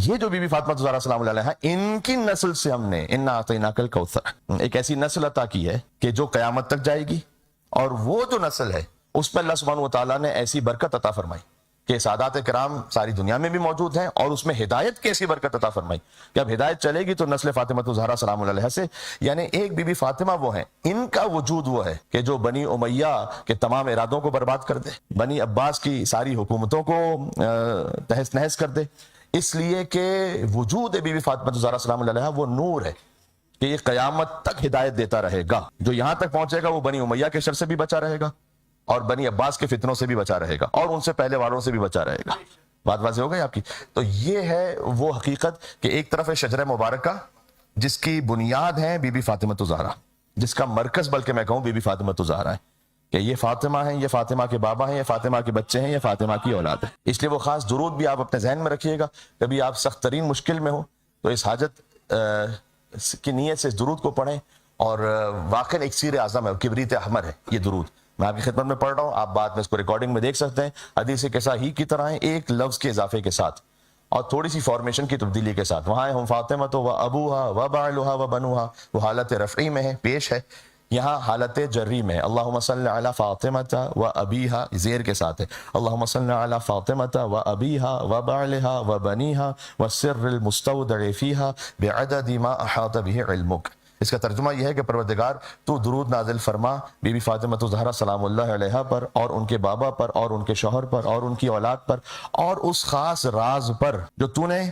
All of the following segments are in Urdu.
یہ جو بی بی فاطمہ زہرا سلام اللہ علیہا، ان کی نسل سے ہم نے انا اعطیناک الکوثر، ایک ایسی نسل عطا کی ہے کہ جو قیامت تک جائے گی، اور وہ جو نسل ہے اس میں اللہ سبحانہ وتعالیٰ نے ایسی برکت عطا فرمائی کہ سادات کرام ساری دنیا میں بھی موجود ہیں، اور اس میں ہدایت کی ایسی برکت عطا فرمائی کہ اب ہدایت چلے گی تو نسل فاطمہ زہرا سلام اللہ علیہا سے، یعنی ایک بی بی فاطمہ وہ ہیں، ان کا وجود وہ ہے کہ جو بنی امیہ کے تمام ارادوں کو برباد کر دے، بنی عباس کی ساری حکومتوں کو تہس نہس کر دے، اس لیے کہ وجود بی بی فاطمہ زہرا سلام اللہ علیہا وہ نور ہے کہ یہ قیامت تک ہدایت دیتا رہے گا، جو یہاں تک پہنچے گا وہ بنی امیہ کے شر سے بھی بچا رہے گا، اور بنی عباس کے فتنوں سے بھی بچا رہے گا، اور ان سے پہلے والوں سے بھی بچا رہے گا۔ بات واضح ہو گئی آپ کی؟ تو یہ ہے وہ حقیقت کہ ایک طرف ہے شجرہ مبارکہ جس کی بنیاد ہے بی بی فاطمہ زہرا، جس کا مرکز بلکہ میں کہوں بی بی فاطمہ زہرا ہے، کہ یہ فاطمہ ہیں، یہ فاطمہ کے بابا ہیں، یہ فاطمہ کے بچے ہیں، یہ فاطمہ کی اولاد ہے۔ اس لیے وہ خاص درود بھی آپ اپنے ذہن میں رکھیے گا، کبھی آپ سخت ترین مشکل میں ہو تو اس حاجت کی نیت سے اس درود کو پڑھیں، اور واقعی اکسیر اعظم ہے، کبریت احمر ہے یہ درود، میں آپ کی خدمت میں پڑھ رہا ہوں، آپ بعد میں اس کو ریکارڈنگ میں دیکھ سکتے ہیں، حدیث قصہ ہی کی طرح ہے، ایک لفظ کے اضافے کے ساتھ اور تھوڑی سی فارمیشن کی تبدیلی کے ساتھ۔ وہاں ہم فاطمہ تو و ابوہا و بعلہا و بنوہا، وہ حالت رفعی میں ہے، پیش ہے، یہاں حالت جری میں ہے، اللہم صلی علی فاطمہ و ابیہا زیر کے ساتھ ہے، اللہم صلی علی فاطمہ و ابیہا و بعلہا و بنیہا والسر المستودع فیہا بعدد ما احاط بہ علمک۔ اس کا ترجمہ یہ ہے کہ پروردگار تو درود نازل فرما بی بی فاطمہ زہرا سلام اللہ علیہا پر، اور ان کے بابا پر، اور ان کے شوہر پر، اور ان کی اولاد پر، اور اس خاص راز پر جو تو نے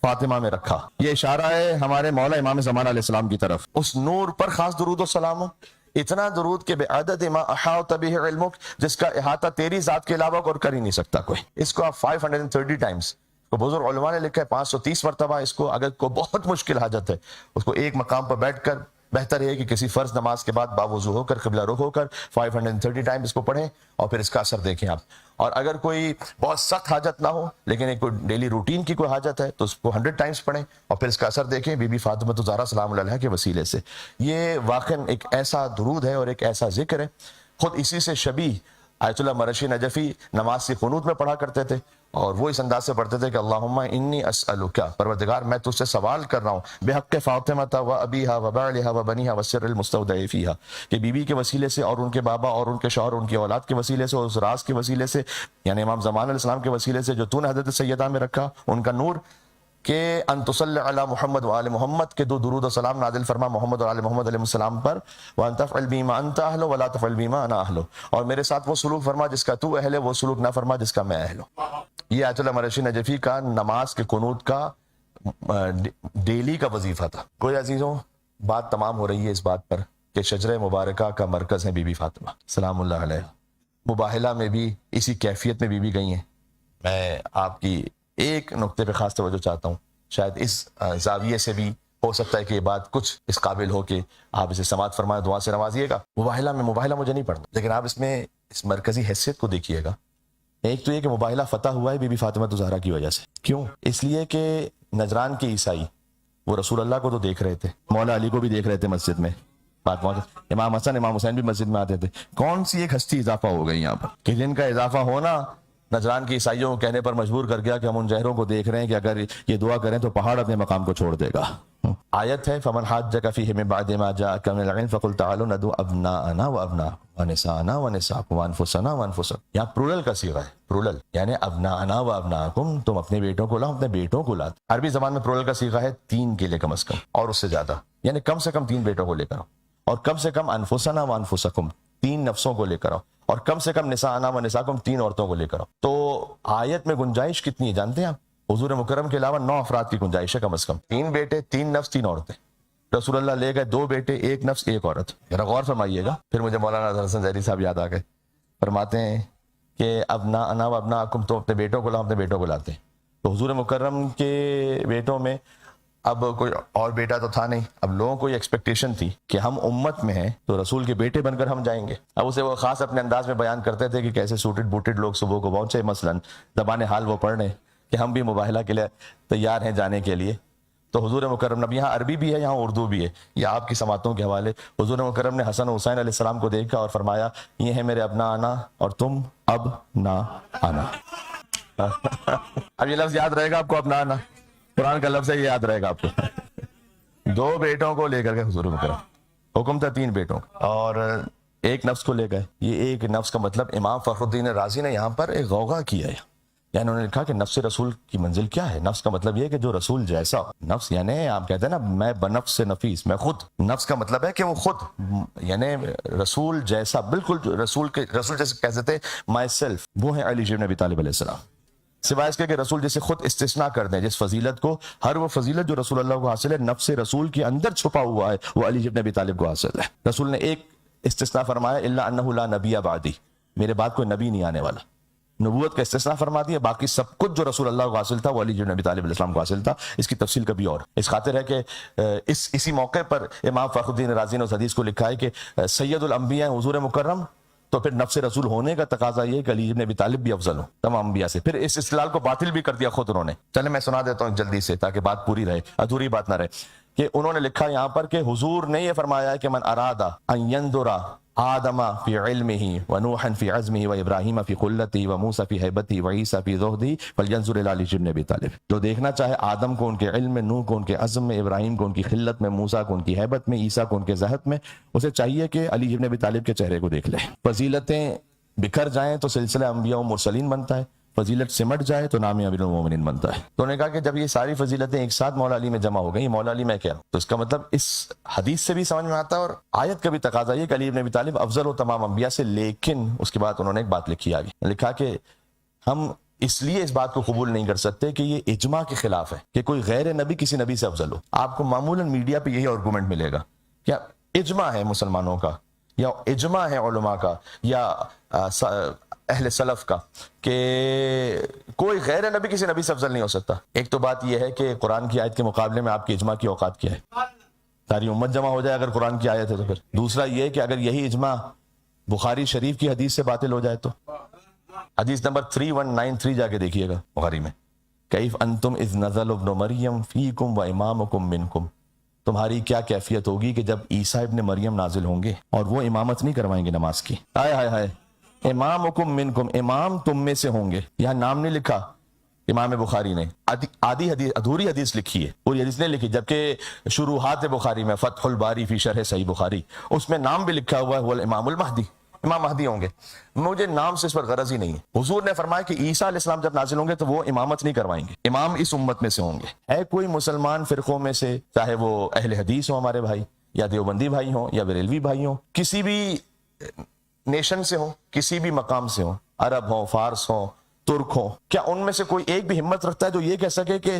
فاطمہ میں رکھا۔ یہ اشارہ ہے ہمارے مولا امام زمانہ علیہ السلام کی طرف، اس نور پر خاص درود و سلام ہو، اتنا درود کہ بعدد ما احاط بہ علمک، جس کا احاطہ تیری ذات کے علاوہ اور کر ہی نہیں سکتا کوئی۔ اس کو آپ 530 ٹائمز، کو بزرگ علماء نے لکھا ہے 530 مرتبہ، اس کو اگر کوئی بہت مشکل حاجت ہے اس کو ایک مقام پر بیٹھ کر، بہتر ہے کہ کسی فرض نماز کے بعد باوضو ہو کر قبلہ رخ ہو کر 530 ٹائم اس کو پڑھیں، اور پھر اس کا اثر دیکھیں آپ۔ اور اگر کوئی بہت سخت حاجت نہ ہو لیکن ایک کوئی ڈیلی روٹین کی کوئی حاجت ہے تو اس کو 100 ٹائمز پڑھیں، اور پھر اس کا اثر دیکھیں بی بی فاطمہ زہرا سلام اللہ علیہا کے وسیلے سے۔ یہ واقعاً ایک ایسا درود ہے اور ایک ایسا ذکر ہے، خود اسی سے شبیہ آیت اللہ مرشی نجفی نماز کی قنوت میں پڑھا کرتے تھے، اور وہ اس انداز سے پڑھتے تھے کہ اللہم انی اسألک، پروردگار میں تجھ سے سوال کر رہا ہوں، بحق فاطمہ و ابیہا و بعلہا و بنیہا والسر المستودع فیہا، کہ بی بی کے وسیلے سے، اور ان کے بابا، اور ان کے شوہر، ان کی اولاد کے وسیلے سے، اور اس راز کے وسیلے سے، یعنی امام زمان علیہ السلام کے وسیلے سے جو تو نے حضرت سیدہ میں رکھا، ان کا نور، کہ ان تصلی علی محمد و آل محمد، کے دو درود و سلام نازل فرما محمد اور آل محمد علیہ السلام پر، وان تفعل بما انت اہل ولا تفعل بما انا اہل، اور میرے ساتھ وہ سلوک فرما جس کا تو اہل ہے، وہ سلوک نہ فرما جس کا میں اہل ہوں۔ یہ آیت اللہ مرشی نجفی کا نماز کے قنوت کا ڈیلی کا وظیفہ تھا۔ کوئی عزیزوں، بات تمام ہو رہی ہے اس بات پر کہ شجرہ مبارکہ کا مرکز ہے بی بی فاطمہ سلام اللہ علیہا۔ مباہلہ میں بھی اسی کیفیت میں بی بی گئی ہیں۔ میں آپ کی ایک نقطے پہ خاص توجہ چاہتا ہوں، شاید اس زاویے سے بھی ہو سکتا ہے کہ یہ بات کچھ اس قابل ہو کہ آپ اسے سماعت فرمائیں، دعا سے نوازیے گا۔ مباہلہ مجھے نہیں پڑھنا، لیکن آپ اس میں اس مرکزی حیثیت کو دیکھیے گا۔ ایک تو یہ کہ مباہلہ فتح ہوا ہے بی بی فاطمہ زہرا کی وجہ سے۔ کیوں؟ اس لیے کہ نجران کے عیسائی وہ رسول اللہ کو تو دیکھ رہے تھے، مولا علی کو بھی دیکھ رہے تھے مسجد میں، امام حسن امام حسین بھی مسجد میں آتے تھے۔ کون سی ایک ہستی اضافہ ہو گئی یہاں پر کہ جن کا اضافہ ہونا نجران کے عیسائیوں کو کہنے پر مجبور کر گیا کہ ہم ان جہروں کو دیکھ رہے ہیں کہ اگر یہ دعا کریں تو پہاڑ اپنے مقام کو چھوڑ دے گا۔ آیت ہے فمن حاجک فیہ من بعد ما جاءک من العلم فقل تعالوا ندعو ابناءنا وابناءکم ونساءنا ونساءکم وانفسنا وانفسکم۔ یہاں پلورل کا صیغہ ہے، پلورل یعنی ابناءنا وابناءکم، تم اپنے بیٹوں کو لاؤ، اپنے بیٹوں کو لاؤ۔ عربی زبان میں پلورل کا صیغہ ہے 3 کے لیے کم از کم، اور اس سے زیادہ، یعنی کم سے کم 3 بیٹوں کو لے کر آؤ، اور کم سے کم انفسنا وانفسکم 3 نفسوں کو لے کر آؤ، اور کم سے کم نساءنا ونساءکم 3 عورتوں کو لے کر آؤ۔ تو آیت میں گنجائش کتنی ہے جانتے ہیں آپ؟ حضور مکرم کے علاوہ 9 افراد کی گنجائش ہے کم از کم، 3 بیٹے، 3 نفس، 3 عورتیں۔ رسول اللہ لے گئے 2 بیٹے، 1 نفس، 1 عورت۔ ذرا غور فرمائیے گا۔ پھر مجھے مولانا اظہر حسن ظہری صاحب یاد آ گئے، فرماتے ہیں کہ ابناءنا وابناءکم، تو اپنے بیٹوں کو لاؤ، اپنے بیٹوں کو لاتے ہیں۔ تو حضور مکرم کے بیٹوں میں اب کوئی اور بیٹا تو تھا نہیں، اب لوگوں کو یہ ایکسپیکٹیشن تھی کہ ہم امت میں ہیں تو رسول کے بیٹے بن کر ہم جائیں گے۔ اب اسے وہ خاص اپنے انداز میں بیان کرتے تھے کہ کیسے سوٹڈ بوٹڈ لوگ صبح کو پہنچے، مثلاً زبان حال وہ پڑھ رہے کہ ہم بھی مباہلہ کے لیے تیار ہیں جانے کے لیے۔ تو حضور مکرم نے، یہاں عربی بھی ہے، یہاں اردو بھی ہے، یہ آپ کی سماعتوں کے حوالے، حضور مکرم نے حسن و حسین علیہ السلام کو دیکھا اور فرمایا یہ ہے میرے ابنا آنا اور تم اب نہ آنا۔ اب یہ لفظ یاد رہے گا آپ کو، ابنا آنا۔ قرآن کا لفظ ہے، یہ یاد رہے گا آپ کو. 2 بیٹوں کو لے کر کے حضور میں کرا، حکم تھا 3 بیٹوں کا، اور ایک نفس کو لے گئے. یہ ایک نفس کا مطلب امام فخر الدین رازی نے یہاں پر ایک غوغا کیا ہے، یعنی انہوں نے لکھا کہ نفس رسول کی منزل کیا ہے. نفس کا مطلب یہ ہے کہ جو رسول جیسا ہو. نفس یعنی آپ کہتے ہیں نا میں بنفس نفیس، میں خود. نفس کا مطلب ہے کہ وہ خود، یعنی رسول جیسا، بالکل رسول جیسے کہہ سکتے مائی سیلف. وہ ہیں علی بن ابی طالب علیہ السلام. سوائے اس کے کہ رسول جیسے خود استثناء کر دیں جس فضیلت کو، ہر وہ فضیلت جو رسول اللہ کو حاصل ہے نفس رسول کے اندر چھپا ہوا ہے وہ علی بن ابی طالب کو حاصل ہے. رسول نے ایک استثناء فرمایا الا انہ لا نبی بعدی، میرے بعد کوئی نبی نہیں آنے والا. نبوت کا استثناء فرما دیا، باقی سب کچھ جو رسول اللہ کو حاصل تھا وہ علی بن ابی طالب علیہ السلام کو حاصل تھا. اس کی تفصیل کبھی اور. اس خاطر ہے کہ اسی موقع پر امام فخر الدین رازی نے اس حدیث کو لکھا ہے کہ سید الانبیاء حضور مکرم، تو پھر نفس رسول ہونے کا تقاضا یہ کہ علی بن ابی طالب بھی افضل ہو تمام انبیاء سے. پھر اس استدلال کو باطل بھی کر دیا خود انہوں نے. چلے میں سنا دیتا ہوں جلدی سے تاکہ بات پوری رہے، ادھوری بات نہ رہے. کہ انہوں نے لکھا یہاں پر کہ حضور نے یہ فرمایا ہے کہ من ارادہ ان ينظر آدم فی علمہ ونوحا فی عزمہ وابراہیم فی خلتہ وموسیٰ فی ہیبتہ وعیسیٰ فی زہدہ فلینظر الی علی بن ابی طالب. جو دیکھنا چاہے آدم کو ان کے علم میں، نوح کو ان کے عزم میں، ابراہیم کو ان کی خلت میں، موسیٰ کو ان کی ہیبت میں، عیسیٰ کو ان کے زہد میں، اسے چاہیے کہ علی بن ابی طالب کے چہرے کو دیکھ لے. فضیلتیں بکھر جائیں تو سلسلہ انبیاء و مرسلین بنتا ہے، فضیلت سمٹ جائے تو نام امیر المومنین بنتا ہے. تو انہوں نے کہا کہ جب یہ ساری فضیلتیں ایک ساتھ مولا علی میں جمع ہو گئی، مولا علی میں کیا، تو اس کا مطلب اس حدیث سے بھی سمجھ میں آتا ہے اور آیت کا بھی تقاضا یہ کہ علی بن ابی طالب افضل ہو تمام انبیاء سے. لیکن اس کے بعد انہوں نے ایک بات لکھی آگے، لکھا کہ ہم اس لیے اس بات کو قبول نہیں کر سکتے کہ یہ اجماع کے خلاف ہے کہ کوئی غیر نبی کسی نبی سے افضل ہو. آپ کو معمولاً میڈیا پہ یہی آرگومنٹ ملے گا، کیا اجماع ہے مسلمانوں کا یا اجماع ہے علماء کا یا اہل سلف کا کہ کوئی غیر نبی کسی نبی سے افضل نہیں ہو سکتا. ایک تو بات یہ ہے کہ قرآن کی آیت کے مقابلے میں آپ کی اجماع کی اوقات کیا ہے؟ ساری امت جمع ہو جائے اگر قرآن کی آیت ہے تو پھر. دوسرا یہ کہ اگر یہی اجماع بخاری شریف کی حدیث سے باطل ہو جائے تو حدیث نمبر 3193 جا کے دیکھیے گا بخاری میں، کیف انتم اذ نزل ابن مریم فیکم و امامکم منکم. تمہاری کیا کیفیت ہوگی کہ جب عیسیٰ ابن مریم نازل ہوں گے اور وہ امامت نہیں کروائیں گے نماز کی. ہائے ہائے ہائے، امامکم منکم، امام تم میں سے ہوں گے. یہاں نام نہیں لکھا امام بخاری نے، آدھی حدیث، ادھوری حدیث لکھی ہے، پوری حدیث نہیں لکھی. جبکہ شروحات بخاری میں فتح الباری فی شرح صحیح بخاری، اس میں نام بھی لکھا ہوا ہے وہ الامام المہدی، امام مہدی ہوں گے. مجھے نام سے اس پر غرض ہی نہیں ہے. حضور نے فرمایا کہ عیسیٰ علیہ السلام جب نازل ہوں گے تو وہ امامت نہیں کروائیں گے، امام اس امت میں سے ہوں گے. ہے کوئی مسلمان فرقوں میں سے، چاہے وہ اہل حدیث ہوں ہمارے بھائی، یا دیوبندی بھائی ہوں، یا بریلوی بھائی ہوں، کسی بھی نیشن سے ہوں، کسی بھی مقام سے ہوں، عرب ہوں، فارس ہوں، ترک ہوں، کیا ان میں سے کوئی ایک بھی ہمت رکھتا ہے تو یہ کہہ سکے کہ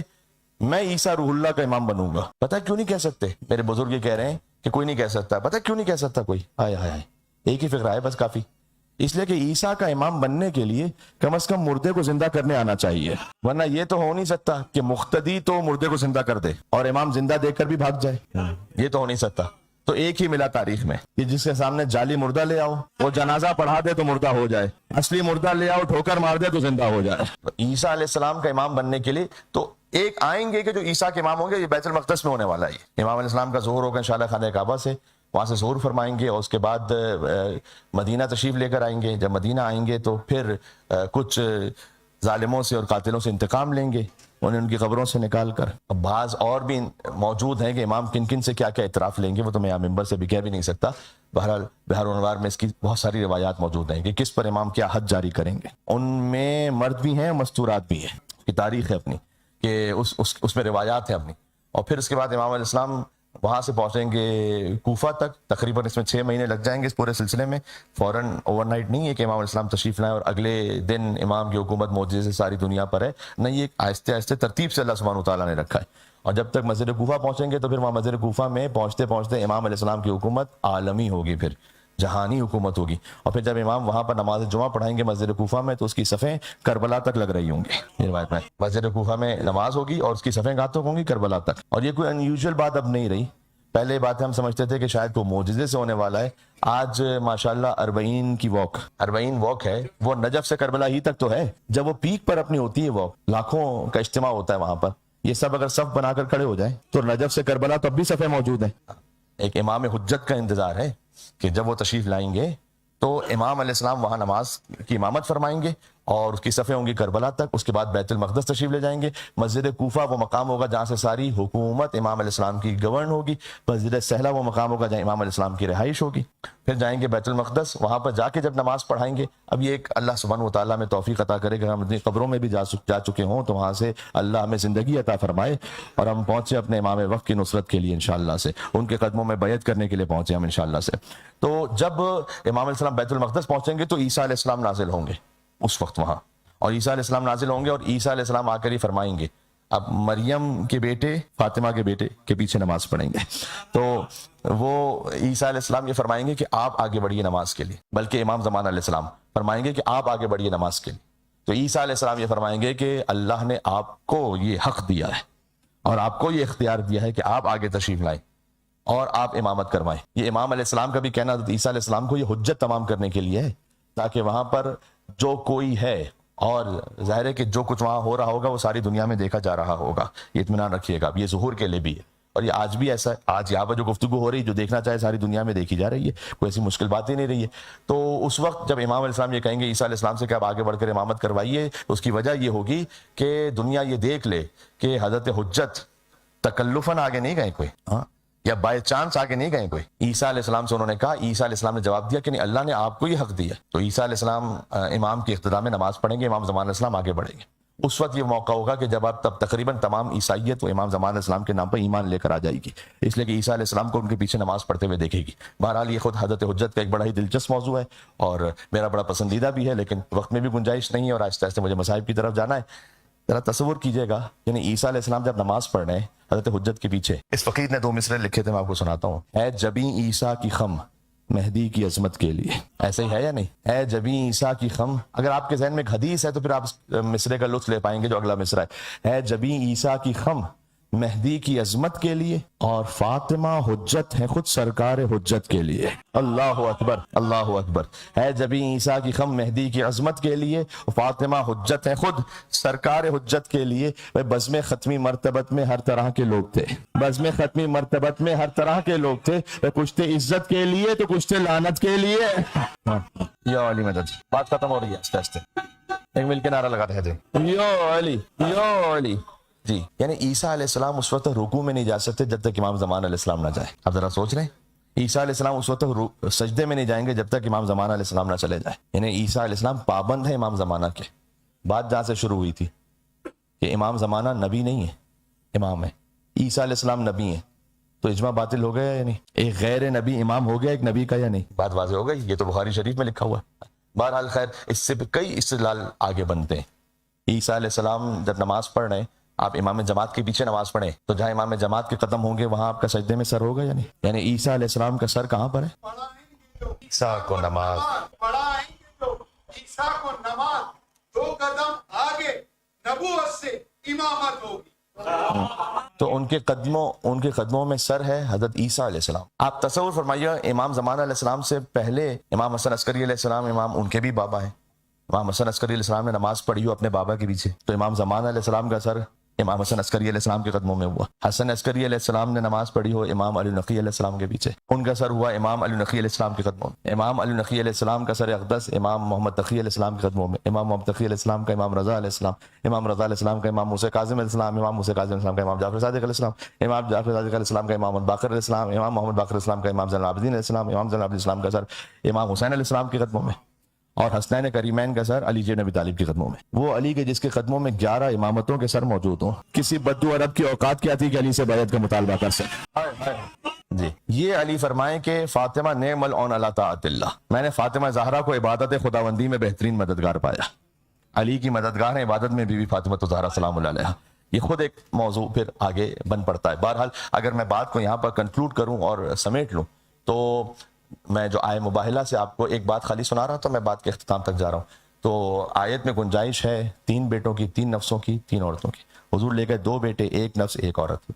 میں عیسیٰ روح اللہ کا امام بنوں گا؟ پتہ کیوں نہیں کہہ سکتے؟ میرے بزرگ یہ کہہ رہے ہیں کہ کوئی نہیں کہہ سکتا. پتہ کیوں نہیں کہہ سکتا کوئی؟ ہائے ہائے ہائے، ایک ہی فقرہ ہے بس کافی. اس لیے کہ عیسیٰ کا امام بننے کے لیے کم از کم مردے کو زندہ کرنے آنا چاہیے، ورنہ یہ تو ہو نہیں سکتا کہ مقتدی تو مردے کو زندہ کر دے اور امام زندہ دیکھ کر بھی بھاگ جائے. یہ تو ہو نہیں سکتا. تو ایک ہی ملا تاریخ میں کہ جس کے سامنے جعلی مردہ لے آؤ، وہ جنازہ پڑھا دے تو مردہ ہو جائے، اصلی مردہ لے آؤ ٹھوکر مار دے تو زندہ ہو جائے. عیسیٰ علیہ السلام کا امام بننے کے لیے تو ایک آئیں گے کہ جو عیسیٰ کے امام ہوں گے، یہ بیت المقدس میں ہونے والا ہے. امام علیہ السلام کا ظہور ہوگا انشاءاللہ خانہ کعبہ سے، وہاں سے ظہور فرمائیں گے اور اس کے بعد مدینہ تشریف لے کر آئیں گے. جب مدینہ آئیں گے تو پھر کچھ ظالموں سے اور قاتلوں سے انتقام لیں گے، انہیں ان کی قبروں سے نکال کر. اب بعض اور بھی موجود ہیں کہ امام کن کن سے کیا کیا اعتراف لیں گے، وہ تو میں یہاں ممبر سے بھی کہہ بھی نہیں سکتا. بہرحال بہار انوار میں اس کی بہت ساری روایات موجود ہیں کہ کس پر امام کیا حد جاری کریں گے. ان میں مرد بھی ہیں، مستورات بھی ہیں، کی تاریخ ہے اپنی کہ اس میں روایات ہیں اپنی. اور پھر اس کے بعد امام علیہ السلام وہاں سے پہنچیں گے کوفہ تک، تقریباً اس میں 6 مہینے لگ جائیں گے اس پورے سلسلے میں. فوراً اوور نائٹ نہیں ہے کہ امام علیہ السلام تشریف لائیں اور اگلے دن امام کی حکومت معجزے سے ساری دنیا پر ہے، نہیں، یہ آہستہ آہستہ ترتیب سے اللہ سبحانہ وتعالیٰ نے رکھا ہے. اور جب تک مسجد کوفہ پہنچیں گے تو پھر وہاں مسجد کوفہ میں پہنچتے پہنچتے امام علیہ السلام کی حکومت عالمی ہوگی، پھر جہانی حکومت ہوگی. اور پھر جب امام وہاں پر نماز جمعہ پڑھائیں گے مسجد کوفہ میں تو اس کی صفیں کربلا تک لگ رہی ہوں گی. یہ روایت میں مسجد کوفہ میں نماز ہوگی اور اس کی صفیں کہاں تک ہوں گی؟ کربلا تک. اور یہ کوئی انیوژل بات اب نہیں رہی. پہلے بات ہم سمجھتے تھے کہ شاید وہ معجزے سے ہونے والا ہے. آج ماشاءاللہ 40 واک ہے، وہ نجف سے کربلا ہی تک تو ہے. جب وہ پیک پر اپنی ہوتی ہے واک، لاکھوں کا اجتماع ہوتا ہے وہاں پر، یہ سب اگر صف بنا کر کھڑے ہو جائیں تو نجف سے کربلا تو اب بھی صفیں موجود ہیں. ایک امام حجت کا انتظار ہے کہ جب وہ تشریف لائیں گے تو امام علیہ السلام وہاں نماز کی امامت فرمائیں گے اور اس کی صفیں ہوں گی کربلا تک. اس کے بعد بیت المقدس تشریف لے جائیں گے. مسجد کوفہ وہ مقام ہوگا جہاں سے ساری حکومت امام علیہ السلام کی گورن ہوگی. مسجد سہلہ وہ مقام ہوگا جہاں امام علیہ السلام کی رہائش ہوگی. پھر جائیں گے بیت المقدس, وہاں پر جا کے جب نماز پڑھائیں گے, اب یہ ایک اللہ سبحانہ و تعالیٰ میں توفیق عطا کرے کہ ہم اپنی قبروں میں بھی جا چکے ہوں تو وہاں سے اللہ ہمیں زندگی عطا فرمائے اور ہم پہنچے اپنے امام وقت کی نصرت کے لیے انشاءاللہ سے, ان کے قدموں میں بیعت کرنے کے لیے پہنچے ہم انشاءاللہ سے. تو جب امام علیہ السلام بیت المقدس پہنچیں گے تو عیسیٰ علیہ السلام نازل ہوں گے اس وقت وہاں, اور عیسیٰ علیہ السلام نازل ہوں گے اور عیسیٰ علیہ السلام آ کر ہی فرمائیں گے اب مریم کے بیٹے فاطمہ کے بیٹے کے پیچھے نماز پڑھیں گے. تو وہ عیسیٰ علیہ السلام یہ فرمائیں گے کہ آپ آگے بڑھیے نماز کے لیے, بلکہ امام زمانہ علیہ السلام فرمائیں گے کہ آپ آگے بڑھیے نماز کے لیے. تو عیسیٰ علیہ السلام یہ فرمائیں گے کہ اللہ نے آپ کو یہ حق دیا ہے اور آپ کو یہ اختیار دیا ہے کہ آپ آگے تشریف لائیں اور آپ امامت کروائیں. یہ امام علیہ السلام کا بھی کہنا عیسیٰ علیہ السلام کو یہ حجت تمام کرنے کے لیے ہے, تاکہ وہاں پر جو کوئی ہے, اور ظاہر ہے کہ جو کچھ وہاں ہو رہا ہوگا وہ ساری دنیا میں دیکھا جا رہا ہوگا, یہ اطمینان رکھیے گا. یہ ظہور کے لیے بھی ہے اور یہ آج بھی ایسا ہے. آج یہاں پر جو گفتگو ہو رہی ہے جو دیکھنا چاہے ساری دنیا میں دیکھی جا رہی ہے, کوئی ایسی مشکل بات ہی نہیں رہی ہے. تو اس وقت جب امام علیہ السلام یہ کہیں گے عیسیٰ علیہ السلام سے کہ آپ آگے بڑھ کر امامت کروائیے, اس کی وجہ یہ ہوگی کہ دنیا یہ دیکھ لے کہ حضرت حجت تکلفاً آگے نہیں گئے کوئی, یا بائی چانس آگے نہیں گئے کوئی. عیسیٰ علیہ السلام سے انہوں نے کہا, عیسیٰ علیہ السلام نے جواب دیا کہ نہیں, اللہ نے آپ کو یہ حق دیا. تو عیسیٰ علیہ السلام امام کی اقتداء میں نماز پڑھیں گے, امام زمان علیہ السلام آگے بڑھیں گے. اس وقت یہ موقع ہوگا کہ جب آپ تب تقریباً تمام عیسائیت وہ امام زمان علیہ السلام کے نام پر ایمان لے کر آ جائے گی, اس لیے کہ عیسیٰ علیہ السلام کو ان کے پیچھے نماز پڑھتے ہوئے دیکھے گی. بہرحال یہ خود حضرت حجت کا ایک بڑا ہی دلچسپ موضوع ہے اور میرا بڑا پسندیدہ بھی ہے, لیکن وقت میں بھی گنجائش نہیں ہے اور آہستہ آہستہ مجھے مصائب کی طرف جانا ہے. ذرا تصور کیجئے گا, یعنی عیسیٰ علیہ السلام جب نماز پڑھ رہے ہیں حضرت حجت کے پیچھے, اس فقیر نے 2 مصرے لکھے تھے, میں آپ کو سناتا ہوں. اے جبیں عیسیٰ کی خم مہدی کی عظمت کے لیے, ایسے ہی ہے یا نہیں؟ اے جبیں عیسیٰ کی خم, اگر آپ کے ذہن میں ایک حدیث ہے تو پھر آپ اس مصرے کا لطف لے پائیں گے جو اگلا مصرع ہے. اے جبیں عیسیٰ کی خم مہدی کی عظمت کے لیے, اور فاطمہ حجت ہے خود سرکار حجت کے لیے. اللہ اکبر, اللہ اکبر. ہے جبیں عیسیٰ کی خم مہدی کی عظمت کے لیے, فاطمہ حجت ہے خود سرکار حجت کے لیے. بزم ختمی مرتبت میں ہر طرح کے لوگ تھے, بزم ختمی مرتبت میں ہر طرح کے لوگ تھے. کچھ تھے عزت کے لیے تو کچھ تھے لعنت کے لیے. یا علی مدد. بات ختم ہو رہی ہے آہستہ آہستہ, ایک مل کے نعرہ لگاتے ہیں یا علی یا علی. جی, یعنی عیسیٰ علیہ السلام اس وقت رکوع میں نہیں جا سکتے جب تک امام زمان علیہ السلام نہ جائے. اب ذرا سوچ رہے ہیں, عیسیٰ علیہ السلام اس وقت سجدے میں نہیں جائیں گے جب تک امام زمان علیہ السلام نہ چلے جائے. یعنی عیسیٰ علیہ السلام پابند ہے امام زمانہ کے. بات جہاں سے شروع ہوئی تھی کہ امام زمانہ نبی نہیں ہے, امام ہے. عیسیٰ علیہ السلام نبی ہیں, تو اجماع باطل ہو گیا یا نہیں؟ ایک غیر نبی امام ہو گیا ایک نبی کا یا نہیں؟ بات واضح ہو گئی, یہ تو بخاری شریف میں لکھا ہوا ہے. بہرحال خیر, اس سے کئی استدلال آگے بنتے ہیں. عیسیٰ علیہ السلام جب نماز پڑھ رہے ہیں, آپ امام جماعت کے پیچھے نماز پڑھیں تو جہاں امام جماعت کے قدم ہوں گے وہاں آپ کا سجدے میں سر ہوگا یا نہیں؟ یعنی عیسیٰ علیہ السلام کا سر کہاں پر ہے؟ عیسیٰ کو نماز عیسیٰ کو نماز 2 قدم آگے نبوت سے امامت ہوگی. تو ان کے قدموں میں سر ہے حضرت عیسیٰ علیہ السلام. آپ تصور فرمائیے, امام زمان علیہ السلام سے پہلے امام حسن عسکری علیہ السلام, امام ان کے بھی بابا ہیں. امام حسن عسکری علیہ السلام نے نماز پڑھی ہو اپنے بابا کے پیچھے, تو امام زمان علیہ السلام کا سر امام حسن عسکری علیہ السلام کے قدموں میں ہوا. حسن عسکری علیہ السلام نے نماز پڑھی ہو امام علی نقی علیہ السلام کے پیچھے, ان کا سر ہوا امام علی نقی علیہ السلام کے قدموں میں. امام علی نقی علیہ السلام کا سر اقدس امام محمد تقی علیہ السلام کے قدموں میں. امام محمد تقی علیہ السلام کا امام رضا علیہ السلام, امام رضا علیہ السلام کا امام موسیٰ کاظم علیہ السلام, امام موسیٰ کاظم علیہ السلام کا امام جعفر صادق علیہ السلام, امام جعفر صادق علیہ السلام کا امام محمد باقر علیہ السلام, امام محمد باقر علیہ السلام کا امام زین العابدین علیہ السلام, امام زین العابدین علیہ السلام کا سر امام حسین علیہ السلام کے قدموں میں, اور حسنین کریمین کا سر علی بن ابی طالب کے قدموں میں. وہ علی کے جس کے قدموں میں 11 امامتوں کے سر موجود ہوں. کسی بدو عرب کی اوقات کیا تھی کہ علی سے بیعت کا مطالبہ کر سکے؟ جی, یہ علی فرمائیں کہ فاطمہ نعم العون علی طاعت اللہ, میں نے فاطمہ زہرا کو عبادت خداوندی میں بہترین مددگار پایا. علی کی مددگار ہیں عبادت میں بی بی فاطمہ زہرا سلام اللہ علیہا. یہ خود ایک موضوع پھر آگے بن پڑتا ہے. بہرحال اگر میں بات کو یہاں پر کنکلوڈ کروں اور سمیٹ لوں تو میں جو آئے مباہلہ سے آپ کو ایک بات خالی سنا رہا تو میں بات کے اختتام تک جا رہا ہوں. تو آیت میں گنجائش ہے 3 بیٹوں کی, 3 نفسوں کی, 3 عورتوں کی. حضور لے گئے 2 بیٹے, 1 نفس 1 عورت.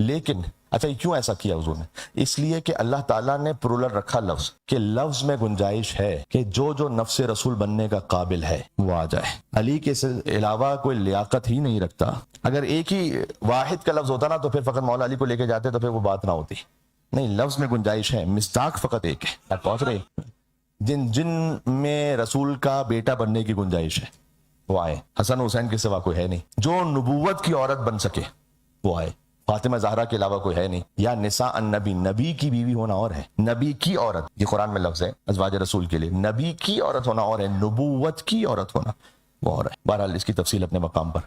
لیکن اچھا یہ کیوں ایسا کیا حضور نے؟ اس لیے کہ اللہ تعالیٰ نے پرولر رکھا لفظ, کہ لفظ میں گنجائش ہے کہ جو نفس رسول بننے کا قابل ہے وہ آ جائے. علی کے علاوہ کوئی لیاقت ہی نہیں رکھتا. اگر ایک ہی واحد کا لفظ ہوتا نا تو پھر فقط مولا علی کو لے کے جاتے تو پھر وہ بات نہ ہوتی. نہیں, لفظ میں گنجائش ہے, مصداق فقط ایک ہے. پہنچ رہے جن میں رسول کا بیٹا بننے کی گنجائش ہے, وہ آئے. حسن حسین کے سوا کوئی ہے نہیں. جو نبوت کی عورت بن سکے وہ آئے. فاطمہ زہرا کے علاوہ کوئی ہے نہیں. یا نساء النبی, نبی کی بیوی ہونا اور ہے, نبی کی عورت, یہ قرآن میں لفظ ہے ازواج رسول کے لیے. نبی کی عورت ہونا اور ہے, نبوت کی عورت ہونا وہ اور ہے. بہرحال اس کی تفصیل اپنے مقام پر.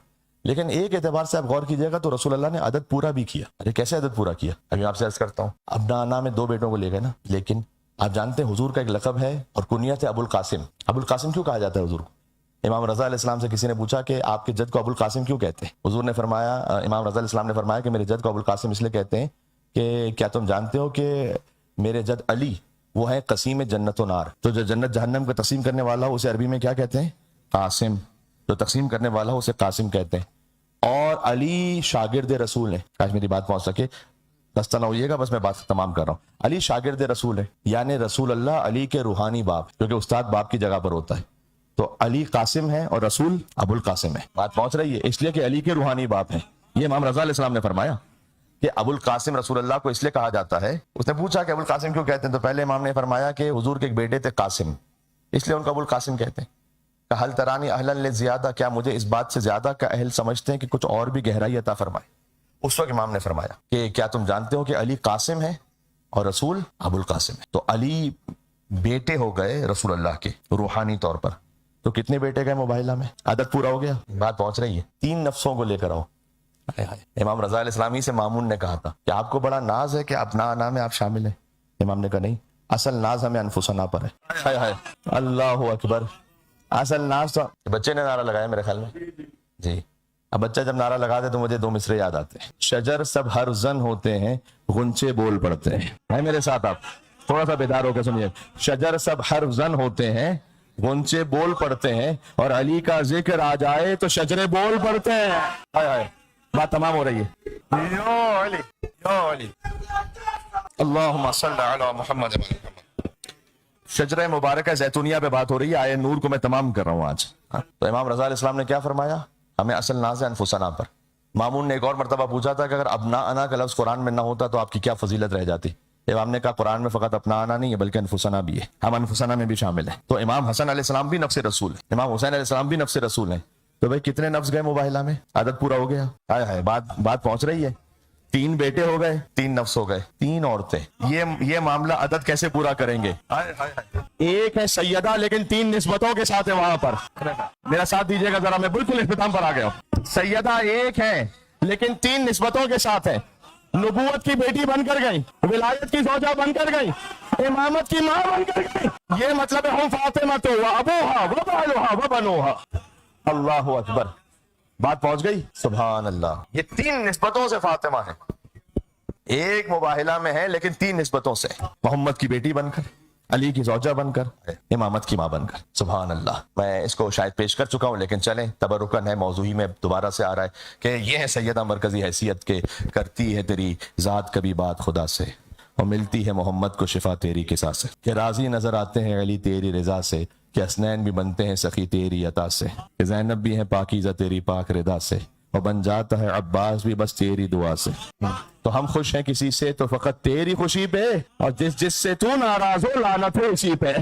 لیکن ایک اعتبار سے آپ غور کیجئے گا تو رسول اللہ نے عدد پورا بھی کیا. ارے کیسے عدد پورا کیا؟ ابھی آپ سے عرض کرتا ہوں. ابنا انا میں 2 بیٹوں کو لے گئے نا, لیکن آپ جانتے ہیں حضور کا ایک لقب ہے اور کنیت ہے ابو القاسم. ابو القاسم کیوں کہا جاتا ہے حضور کو؟ امام رضا علیہ السلام سے کسی نے پوچھا کہ آپ کے جد کو ابو القاسم کیوں کہتے ہیں؟ حضور نے فرمایا, امام رضا علیہ السلام نے فرمایا کہ میرے جد کو ابو القاسم اس لیے کہتے ہیں کہ کیا تم جانتے ہو کہ میرے جد علی وہ ہے قسیم جنت و نار. تو جو جنت جہنم کو تقسیم کرنے والا ہو اسے عربی میں کیا کہتے ہیں؟ قاسم. جو تقسیم کرنے والا ہو اسے قاسم کہتے ہیں. اور علی شاگرد رسول ہے. کاش میری بات پہنچ سکے, دستہ نہ ہوئیے گا, بس میں بات تمام کر رہا ہوں. علی شاگرد رسول ہے, یعنی رسول اللہ علی کے روحانی باپ, کیونکہ استاد باپ کی جگہ پر ہوتا ہے. تو علی قاسم ہے اور رسول ابو القاسم ہے. بات پہنچ رہی ہے؟ اس لیے کہ علی کے روحانی باپ ہیں. یہ امام رضا علیہ السلام نے فرمایا کہ ابو القاسم رسول اللہ کو اس لیے کہا جاتا ہے. اس نے پوچھا کہ ابو القاسم کیوں کہتے ہیں, تو پہلے امام نے فرمایا کہ حضور کے ایک بیٹے تھے قاسم, اس لیے ان کو ابو القاسم کہتے ہیں. کہ حل ترانی اہلا زیادہ, کیا مجھے اس بات سے زیادہ کا اہل سمجھتے ہیں کہ کچھ اور بھی گہرائی عطا فرمائے. اس وقت امام نے فرمایا کہ کیا تم جانتے ہو کہ علی قاسم ہے اور رسول ابو القاسم ہے. تو علی بیٹے ہو گئے رسول اللہ کے روحانی طور پر. تو کتنے بیٹے گئے مباہلہ میں؟ عدد پورا ہو گیا. بات پہنچ رہی ہے؟ 3 نفسوں کو لے کر آؤ. امام رضا علیہ السلام ہی سے مامون نے کہا تھا کہ آپ کو بڑا ناز ہے کہ اپنا انا میں آپ شامل ہیں. امام نے کہا نہیں, اصل ناز ہمیں انفسنا پر ہے. اللہ اکبر. اصل ناز تو بچے نے نعرہ لگایا میرے خیال میں جی. اب بچہ جب نعرہ لگا دے تو مجھے 2 مصرے یاد آتے ہیں. شجر سب ہر زن ہوتے ہیں, غنچے بول پڑتے ہیں. ہے میرے ساتھ آپ تھوڑا سا بیدار ہو کے سنیے. شجر سب ہر زن ہوتے ہیں, غنچے بول پڑتے ہیں, اور علی کا ذکر آ جائے تو شجرے بول پڑتے ہیں. ہائے ہائے, بات تمام ہو رہی ہے. یا علی یا علی اللہم صلی علی محمد. شجرہ مبارکہ زیتونیہ پہ بات ہو رہی ہے. آئے نور کو میں تمام کر رہا ہوں آج. تو امام رضا علیہ السلام نے کیا فرمایا؟ ہمیں اصل ناز ہے انفسنا پر. مامون نے ایک اور مرتبہ پوچھا تھا کہ اگر ابنا انا کا لفظ قرآن میں نہ ہوتا تو آپ کی کیا فضیلت رہ جاتی؟ امام نے کہا قرآن میں فقط اپنا انا نہیں ہے بلکہ انفسنا بھی ہے, ہم انفسنا میں بھی شامل ہیں. تو امام حسن علیہ السلام بھی نفس رسول ہے, امام حسین علیہ السلام بھی نفس رسول ہیں. تو بھائی کتنے نفس گئے مباہلہ میں؟ عدد پورا ہو گیا. ہائے ہائے, بات پہنچ رہی ہے. 3 بیٹے ہو گئے, 3 نفس ہو گئے, 3 عورتیں. یہ معاملہ عدد کیسے پورا کریں گے؟ ایک ہے سیدہ لیکن 3 نسبتوں کے ساتھ ہے وہاں پر. میرا ساتھ دیجیے گا ذرا, میں بالکل اختتام پر آ گیا ہوں. سیدہ ایک ہے لیکن 3 نسبتوں کے ساتھ ہے. نبوت کی بیٹی بن کر گئی, ولایت کی زوجہ بن کر گئی, امامت کی ماں بن کر گئی. یہ مطلب ہے ہم فاطمہ تو و ابوہا و بالوہا و بنوہا. اللہ اکبر. بات پہنچ گئی؟ سبحان اللہ. یہ 3 نسبتوں سے فاطمہ ہے. ایک مباہلہ میں ہے لیکن 3 نسبتوں سے. محمد کی بیٹی بن کر, علی کی زوجہ بن کر, امامت کی ماں بن کر. سبحان اللہ. میں اس کو شاید پیش کر چکا ہوں لیکن چلیں, تبرکن ہے, موضوع ہی میں دوبارہ سے آ رہا ہے کہ یہ ہے سیدہ مرکزی حیثیت کے. کرتی ہے تیری ذات کبھی بات خدا سے, اور ملتی ہے محمد کو شفا تیری قصا سے. کہ راضی نظر آتے ہیں علی تیری رضا سے, کہ حسنین بھی بنتے ہیں سخی تیری عطا سے, کہ زینب بھی ہے پاکیزہ تیری پاک رضا سے, اور بن جاتا ہے عباس بھی بس تیری دعا سے. تو ہم خوش ہیں کسی سے تو فقط تیری خوشی پہ, اور جس سے تو ناراض ہو لعنت ہے اسی پہ.